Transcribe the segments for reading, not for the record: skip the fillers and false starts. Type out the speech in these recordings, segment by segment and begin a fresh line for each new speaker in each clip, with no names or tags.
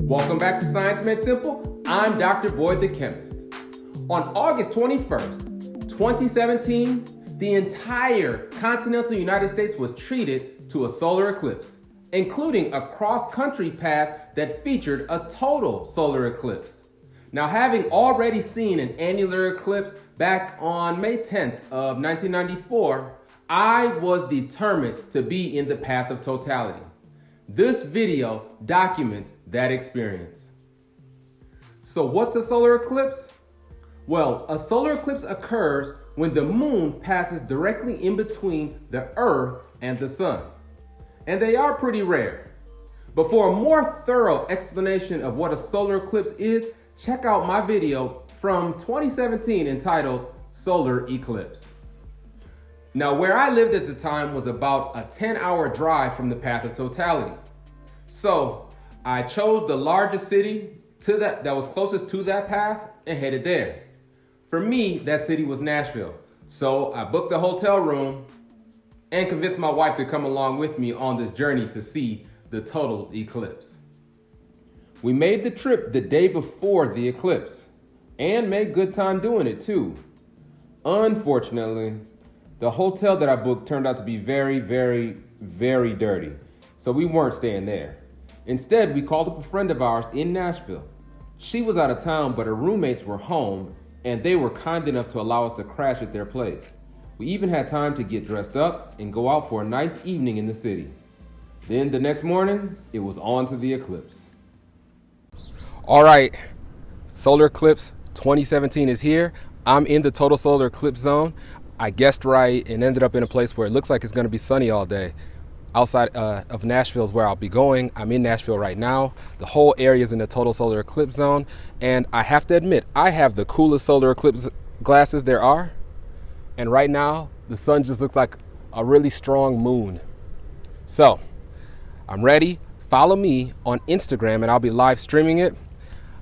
Welcome back to Science Made Simple. I'm Dr. Boyd the Chemist. On August 21st, 2017, the entire continental United States was treated to a solar eclipse, including a cross-country path that featured a total solar eclipse. Now, having already seen an annular eclipse back on May 10th of 1994, I was determined to be in the path of totality. This video documents that experience. So what's a solar eclipse? Well, a solar eclipse occurs when the moon passes directly in between the Earth and the sun. And they are pretty rare. But for a more thorough explanation of what a solar eclipse is, check out my video from 2017 entitled Solar Eclipse. Now, where I lived at the time was about a 10-hour drive from the path of totality. So I chose the largest city that was closest to that path and headed there. For me, that city was Nashville. So I booked a hotel room and convinced my wife to come along with me on this journey to see the total eclipse. We made the trip the day before the eclipse and made good time doing it too. Unfortunately, the hotel that I booked turned out to be very, very, very dirty. So we weren't staying there. Instead, we called up a friend of ours in Nashville. She was out of town, but her roommates were home, and they were kind enough to allow us to crash at their place. We even had time to get dressed up and go out for a nice evening in the city. Then the next morning, it was on to the eclipse. All right, Solar Eclipse 2017 is here. I'm in the total solar eclipse zone. I guessed right and ended up in a place where it looks like it's gonna be sunny all day. Outside of Nashville is where I'll be going. I'm in Nashville right now. The whole area is in the total solar eclipse zone. And I have to admit, I have the coolest solar eclipse glasses there are. And right now, the sun just looks like a really strong moon. So, I'm ready. Follow me on Instagram and I'll be live streaming it.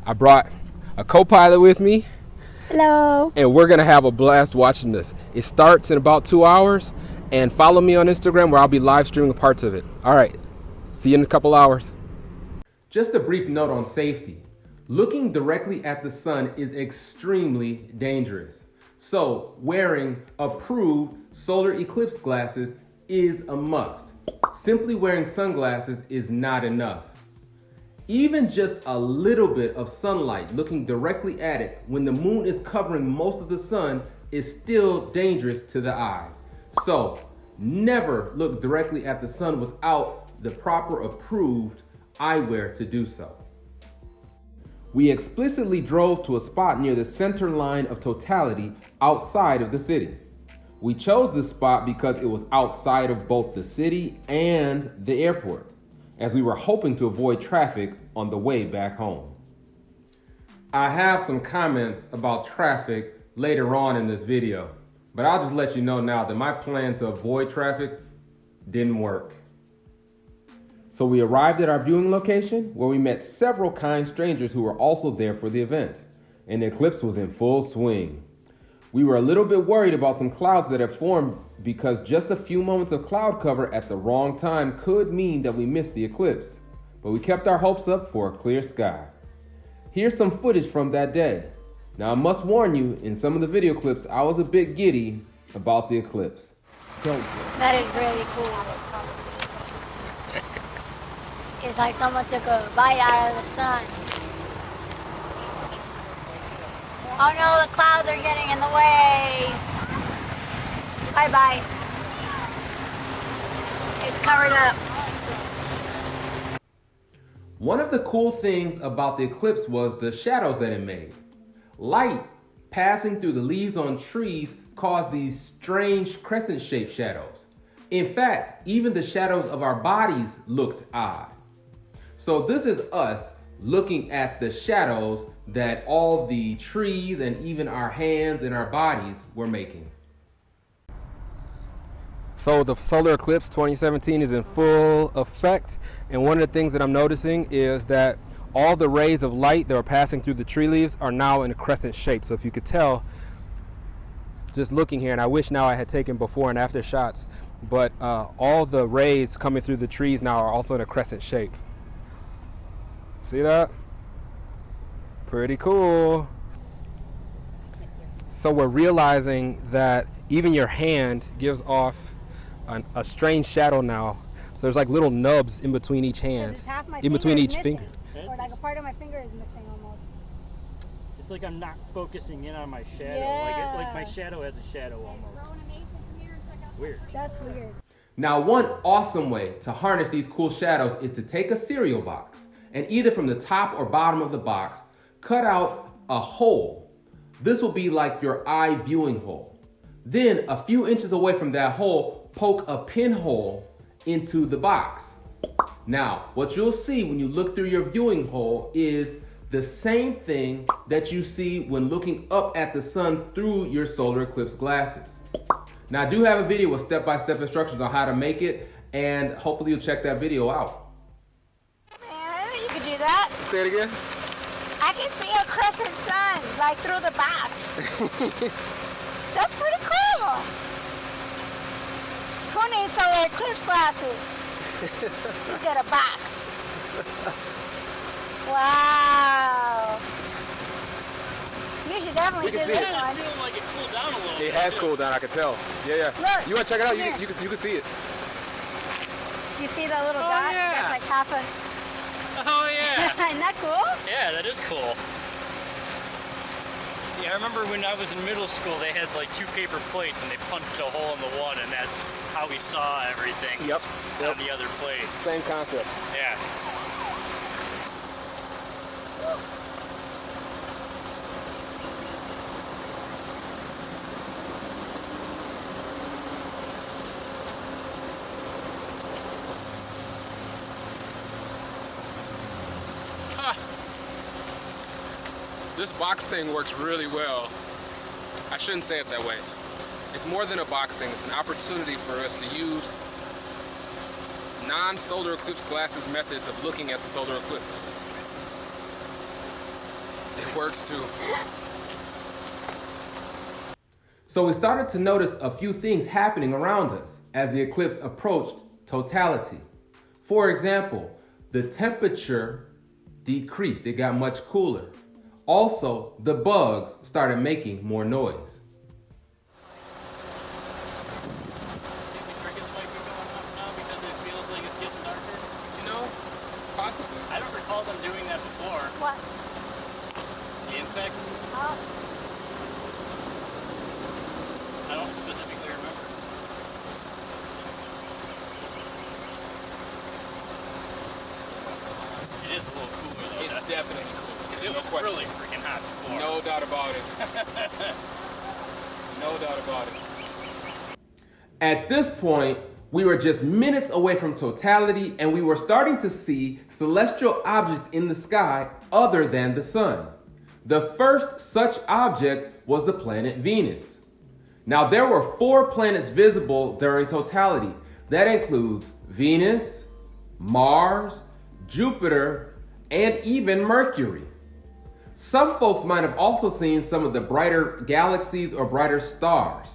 I brought a co-pilot with me.
Hello.
And we're gonna have a blast watching this. It starts in about 2 hours. And follow me on Instagram where I'll be live streaming parts of it. All right, see you in a couple hours. Just a brief note on safety. Looking directly at the sun is extremely dangerous. So wearing approved solar eclipse glasses is a must. Simply wearing sunglasses is not enough. Even just a little bit of sunlight looking directly at it when the moon is covering most of the sun is still dangerous to the eyes. So never look directly at the sun without the proper approved eyewear to do so. We explicitly drove to a spot near the center line of totality outside of the city. We chose this spot because it was outside of both the city and the airport, as we were hoping to avoid traffic on the way back home. I have some comments about traffic later on in this video, but I'll just let you know now that my plan to avoid traffic didn't work. So we arrived at our viewing location where we met several kind strangers who were also there for the event, and the eclipse was in full swing. We were a little bit worried about some clouds that had formed because just a few moments of cloud cover at the wrong time could mean that we missed the eclipse, but we kept our hopes up for a clear sky. Here's some footage from that day. Now, I must warn you, in some of the video clips, I was a bit giddy about the eclipse.
That is really cool. It's like someone took a bite out of the sun. Oh no, the clouds are getting in the way. Bye-bye. It's covered up.
One of the cool things about the eclipse was the shadows that it made. Light passing through the leaves on trees caused these strange crescent-shaped shadows. In fact, even the shadows of our bodies looked odd. So this is us looking at the shadows that all the trees and even our hands and our bodies were making. So the solar eclipse 2017 is in full effect, and one of the things that I'm noticing is that all the rays of light that are passing through the tree leaves are now in a crescent shape. So if you could tell, just looking here, and I wish now I had taken before and after shots, but all the rays coming through the trees now are also in a crescent shape. See that? Pretty cool. So we're realizing that even your hand gives off a strange shadow now. So there's like little nubs in between each hand,
Half my
in between each
missing,
finger.
or like a part of my finger is missing almost.
It's like I'm not focusing in on my shadow.
Yeah.
Like my shadow has a shadow almost. Weird.
That's weird.
Now, one awesome way to harness these cool shadows is to take a cereal box and either from the top or bottom of the box, cut out a hole. This will be like your eye viewing hole. Then a few inches away from that hole, poke a pinhole into the box. Now, what you'll see when you look through your viewing hole is the same thing that you see when looking up at the sun through your solar eclipse glasses. Now, I do have a video with step-by-step instructions on how to make it, and hopefully you'll check that video out.
Man, you could do that.
Say it again.
I can see a crescent sun, like through the box. That's pretty cool. Who needs solar eclipse glasses? You get a box. Wow. You should definitely do this one.
Feeling like it cooled down a little bit.
It has cooled down, I can tell. Yeah.
Look,
You want to check it out?
here.
You can see it.
You see the little dot?
yeah.
That's like half a...
Oh yeah.
Isn't that cool?
Yeah, that is cool. Yeah, I remember when I was in middle school, they had like 2 paper plates and they punched a hole in the one, and that's how we saw everything.
Yep.
On the other plate.
Same concept.
Yeah.
This box thing works really well. I shouldn't say it that way. It's more than a box thing. It's an opportunity for us to use non-solar eclipse glasses methods of looking at the solar eclipse. It works too. So we started to notice a few things happening around us as the eclipse approached totality. For example, the temperature decreased. It got much cooler. Also, the bugs started making more noise.
Think the crickets might be going up now because it feels like it's getting darker?
You know, possibly.
I don't recall them doing that before.
What?
The insects?
Oh.
I don't specifically remember. It is a little cooler though.
It's definitely cool.
It was really freaking hot before.
No doubt about it. No doubt about it. At this point, we were just minutes away from totality, and we were starting to see celestial objects in the sky other than the sun. The first such object was the planet Venus. Now, there were 4 planets visible during totality. That includes Venus, Mars, Jupiter, and even Mercury. Some folks might have also seen some of the brighter galaxies or brighter stars.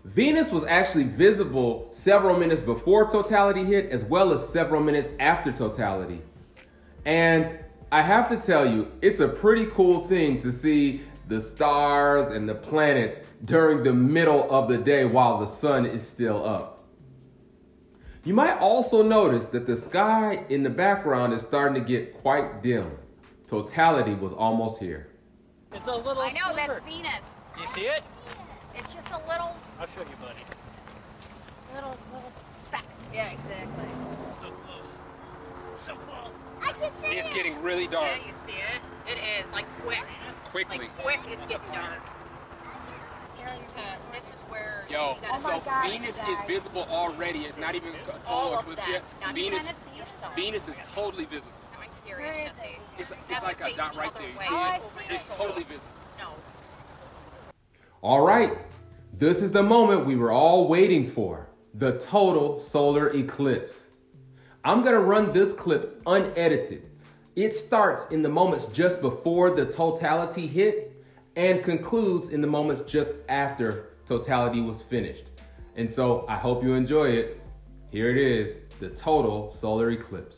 Venus was actually visible several minutes before totality hit, as well as several minutes after totality. And I have to tell you, it's a pretty cool thing to see the stars and the planets during the middle of the day while the sun is still up. You might also notice that the sky in the background is starting to get quite dim. Totality was almost here.
It's a little
I know,
sliver.
that's Venus.
You see it?
It's just a little
I'll show you, buddy.
little speck. Yeah, exactly.
So close. So close.
I can see
It's
it.
getting really dark.
Yeah, you see it? It is, like quick.
Quickly.
Like quick, it's getting dark. This is where
Yo,
you gotta
so
see God,
Venus
you guys.
is visible already. It's not even a
All
total
of
eclipse
that.
yet.
Now you
Venus,
kind of see yourself.
Venus is totally visible.
How exterior should they?
It's like a dot right there. You see
Oh,
it? It's totally visible.
No.
All right, this is the moment we were all waiting for, the total solar eclipse. I'm gonna run this clip unedited. It starts in the moments just before the totality hit and concludes in the moments just after totality was finished. And so I hope you enjoy it. Here it is, the total solar eclipse.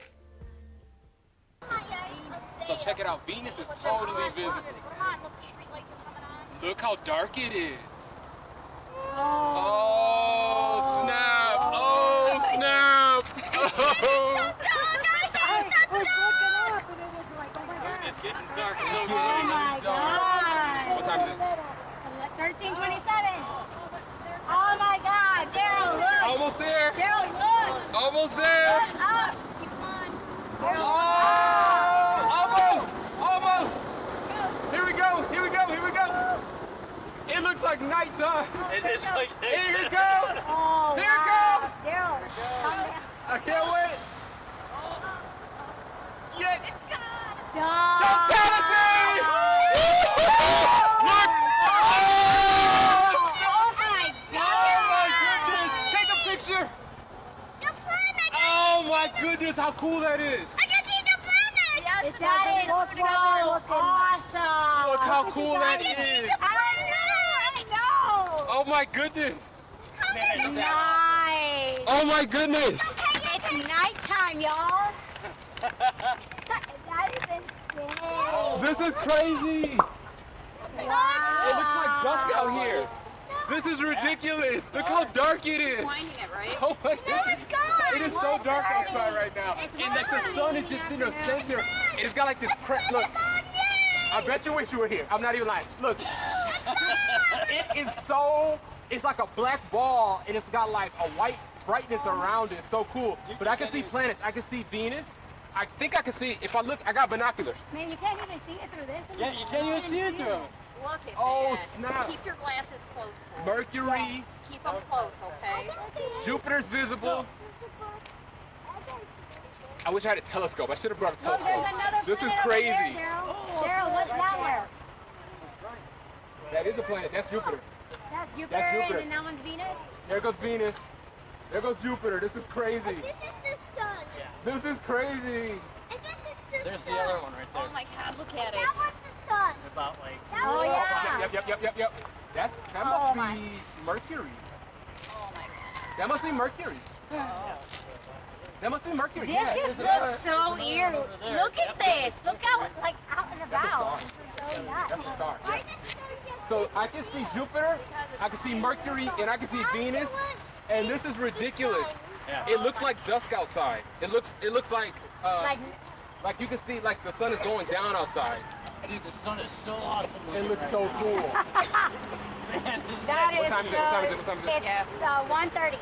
So check it out. Venus is totally visible.
Come on, look, the street lights are coming on.
Look how dark it is. Oh, snap. Oh, snap. Oh.
It's getting dark so
Oh
quick.
my God.
What time is it?
13:27. Oh my God, Daryl, look.
Almost there.
Daryl, look.
Almost there.
Look up. Keep on.
Oh, almost. Almost. Here we go. Here we go. Here we go. It looks like nighttime.
It is like
Here it goes.
Oh,
Here it
wow.
goes.
Daryl, calm down.
I can't wait. Yeah.
Stop.
Totality! Look!
Oh my
Oh my
God.
goodness! Take a picture!
The planet!
Oh my goodness, how cool that is!
I can see the planet!
That is so awesome.
Look how cool that
I can see
is!
the planet!
No.
Oh my goodness!
Nice.
Oh my goodness!
It's nighttime, y'all. That is insane.
This is crazy!
Wow.
It looks like dusk out here! This is ridiculous! Look how dark it is!
Finding it, right?
Oh my goodness! It is so dark outside right now. And like the sun is just in the center. It's got like this crap. Look, I bet you wish you were here. I'm not even lying. Look, it is so, it's like a black ball and it's got like a white brightness around it. It's so cool. But I can see planets. I can see Venus. I think I can see, if I look, I got binoculars.
Man, you can't even see it through this.
Yeah, you can't even see it through them.
Look at
Oh,
that.
snap.
Keep your glasses close.
Mercury,
Keep them close, okay?
Jupiter's visible. I wish I had a telescope. I should have brought a
Look,
telescope.
there's another
This is
planet over
crazy.
there, Daryl. Daryl, what's down there?
That is a planet. That's Jupiter.
That's Jupiter,
That's Jupiter.
and then that one's Venus.
There goes Venus. There goes Jupiter. This is crazy.
This is the sun.
This is crazy.
And this is the
There's
sun.
the other one right there.
Oh my God, look at it. That one's the sun.
About like.
Oh, yeah.
Yep. That
Oh,
must
my.
be Mercury.
Oh my God.
That must be Mercury. That must be Mercury.
This
yeah,
just
this is
looks so eerie. Look at this. Look out, like, out and
That's a
about.
star.
So nuts.
That's a star.
Why does the sun get
So I can see Jupiter, I can see Mercury, and I can see Venus, and this is ridiculous.
Yeah.
It looks like dusk outside. It looks like
Like,
you can see like the sun is going down outside.
Dude, the sun is so awesome.
It looks so cool.
Man, this is
that
What
is
time is it? What time is it? What time is it?
It's 1:30.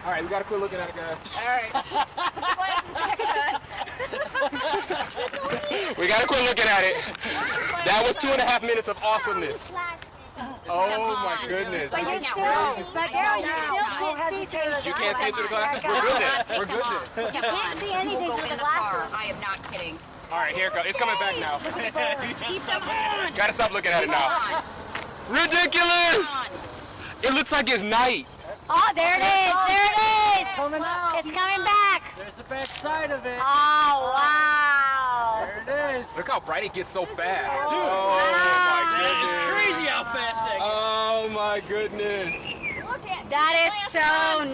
All right, we gotta quit looking at it, guys. All right. We gotta quit looking at it. That was 2.5 minutes of awesomeness. Oh my goodness.
But you're
This is
still,
crazy.
but Daryl, you still can't see through the
You can't see it through the glasses? We're good then. We're good then.
You can't see anything through the glasses.
I am not kidding.
All right, here it goes. It's coming back now.
Keep them on.
Gotta stop looking at it now. Ridiculous! It looks like it's night.
Oh, there it is. There it is. It's coming back.
There's the back side of it.
Oh, wow.
There it is.
Look how bright it gets so fast.
Dude.
Oh my
It's
goodness.
crazy how fast that gets.
Oh my goodness.
That is so.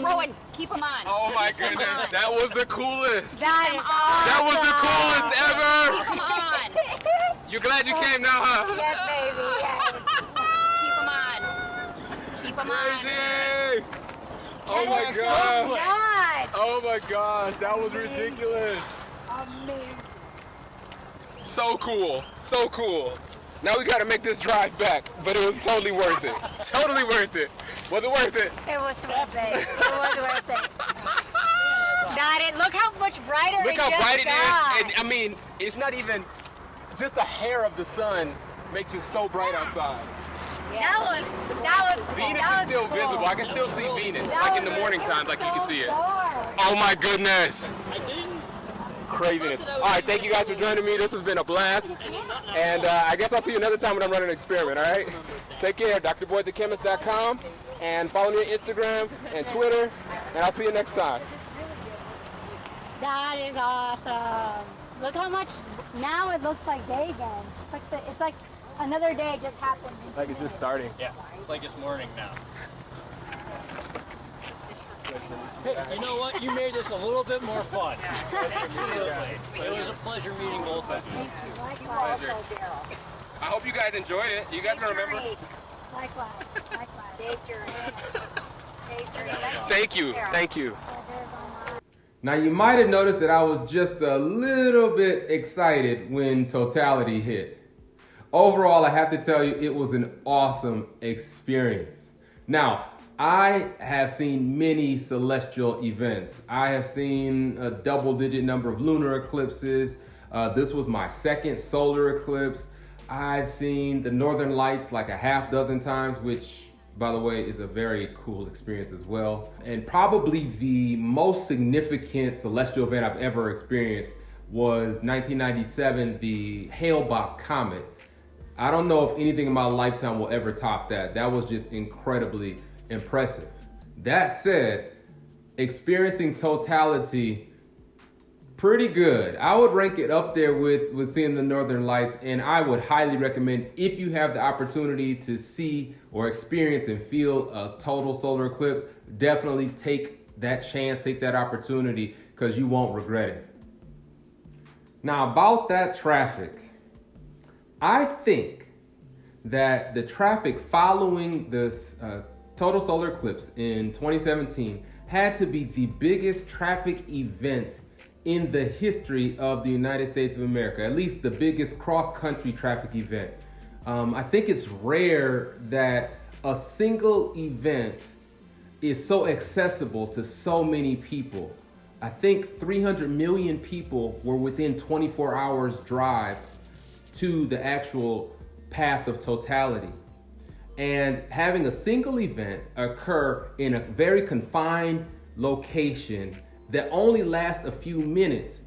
Rowan, keep them on.
Oh my goodness. That was the coolest.
That is awesome.
That was the coolest ever.
Come on.
You glad you came now, huh?
Yes, baby. Yes.
Keep them on. Keep them on.
Crazy. Oh my
Oh,
god.
God.
Oh my gosh. That was ridiculous.
Amazing.
So cool. So cool. Now we gotta make this drive back, but it was totally worth it. Totally worth it. Was it worth it?
It was worth it. It was worth it. Got it. Look how much brighter
Look
it
how
just
bright it
got.
is. And I mean, it's not even just a hair of the sun makes it so bright outside.
That was
Venus
that
is
was
still
cool.
visible. I can still see Venus,
That
like in the
was
morning times, like you can see it.
far.
Oh my goodness.
I didn't.
Craziness. All right, thank you guys for joining me. This has been a blast. And I guess I'll see you another time when I'm running an experiment, all right? Take care, drboydthechemist.com, and follow me on Instagram and Twitter, and I'll see you next time.
That is awesome. Look how much, now it looks like day again. It's like another day just happened.
Like it's just starting.
Yeah, it's like it's morning now. Hey, you know what? You made this a little bit more fun. Absolutely. It was a pleasure meeting both of you.
Pleasure. I hope you guys enjoyed it. You guys gonna remember?
Likewise.
Safe journey. Safe journey.
Thank you. Thank you. Now you might have noticed that I was just a little bit excited when totality hit. Overall, I have to tell you, it was an awesome experience. Now, I have seen many celestial events. I have seen a double-digit number of lunar eclipses. This was my second solar eclipse. I've seen the Northern Lights like a half dozen times, which, by the way, is a very cool experience as well. And probably the most significant celestial event I've ever experienced was 1997, the Hale-Bopp comet. I don't know if anything in my lifetime will ever top that. That was just incredibly impressive. That said, experiencing totality, pretty good. I would rank it up there with seeing the Northern Lights, and I would highly recommend, if you have the opportunity to see or experience and feel a total solar eclipse, definitely take that chance, take that opportunity, because you won't regret it. Now, about that traffic, I think that the traffic following this total solar eclipse in 2017 had to be the biggest traffic event in the history of the United States of America, at least the biggest cross-country traffic event. I think it's rare that a single event is so accessible to so many people. I think 300 million people were within 24 hours drive to the actual path of totality. And having a single event occur in a very confined location that only lasts a few minutes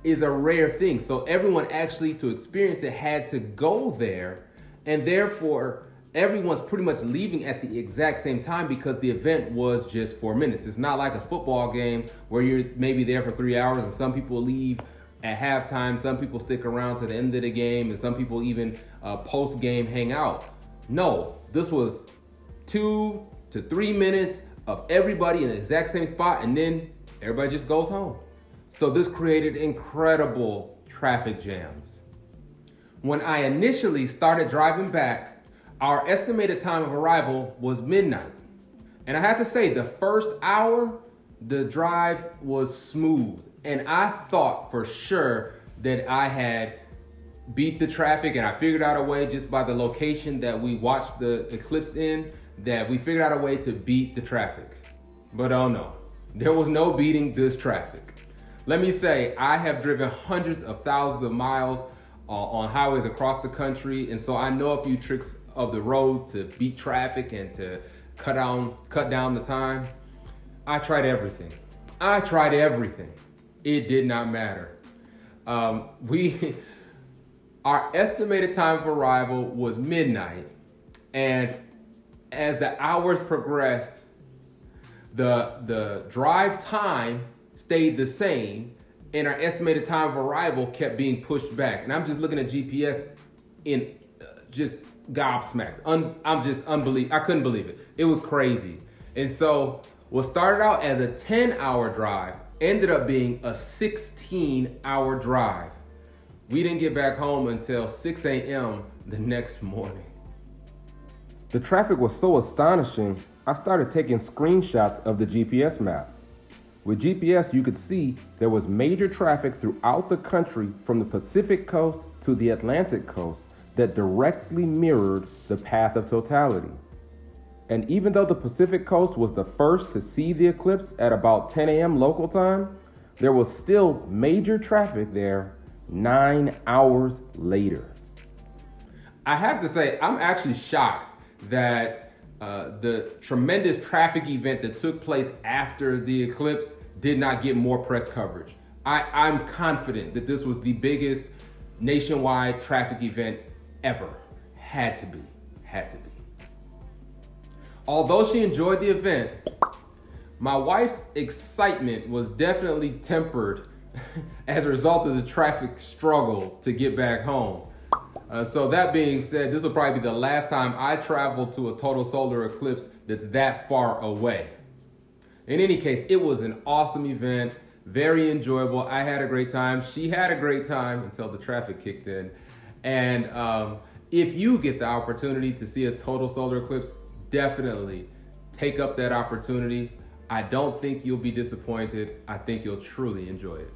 is a rare thing. So everyone actually, to experience it, had to go there, and therefore everyone's pretty much leaving at the exact same time because the event was just 4 minutes. It's not like a football game where you're maybe there for 3 hours and some people leave at halftime, some people stick around to the end of the game, and some people even post-game hang out. No, this was 2 to 3 minutes of everybody in the exact same spot, and then everybody just goes home. So this created incredible traffic jams. When I initially started driving back, our estimated time of arrival was midnight. And I have to say, the first hour, the drive was smooth. And I thought for sure that I had beat the traffic, and I figured out a way, just by the location that we watched the eclipse in, that we figured out a way to beat the traffic. But oh no, there was no beating this traffic. Let me say, I have driven hundreds of thousands of miles on highways across the country, and so I know a few tricks of the road to beat traffic and to cut down the time. I tried everything. It did not matter. Our estimated time of arrival was midnight, and as the hours progressed, the drive time stayed the same, and our estimated time of arrival kept being pushed back. And I'm just looking at GPS in just gobsmacked. I couldn't believe it. It was crazy. And so what started out as a 10-hour drive ended up being a 16-hour drive. We didn't get back home until 6 a.m. the next morning. The traffic was so astonishing, I started taking screenshots of the GPS map. With GPS, you could see there was major traffic throughout the country from the Pacific coast to the Atlantic coast that directly mirrored the path of totality. And even though the Pacific coast was the first to see the eclipse at about 10 a.m. local time, there was still major traffic there 9 hours later. I have to say, I'm actually shocked that the tremendous traffic event that took place after the eclipse did not get more press coverage. I'm confident that this was the biggest nationwide traffic event ever. Had to be. Although she enjoyed the event, my wife's excitement was definitely tempered as a result of the traffic struggle to get back home. So that being said, this will probably be the last time I travel to a total solar eclipse that's that far away. In any case, it was an awesome event, very enjoyable. I had a great time. She had a great time until the traffic kicked in. And if you get the opportunity to see a total solar eclipse, definitely take up that opportunity. I don't think you'll be disappointed. I think you'll truly enjoy it.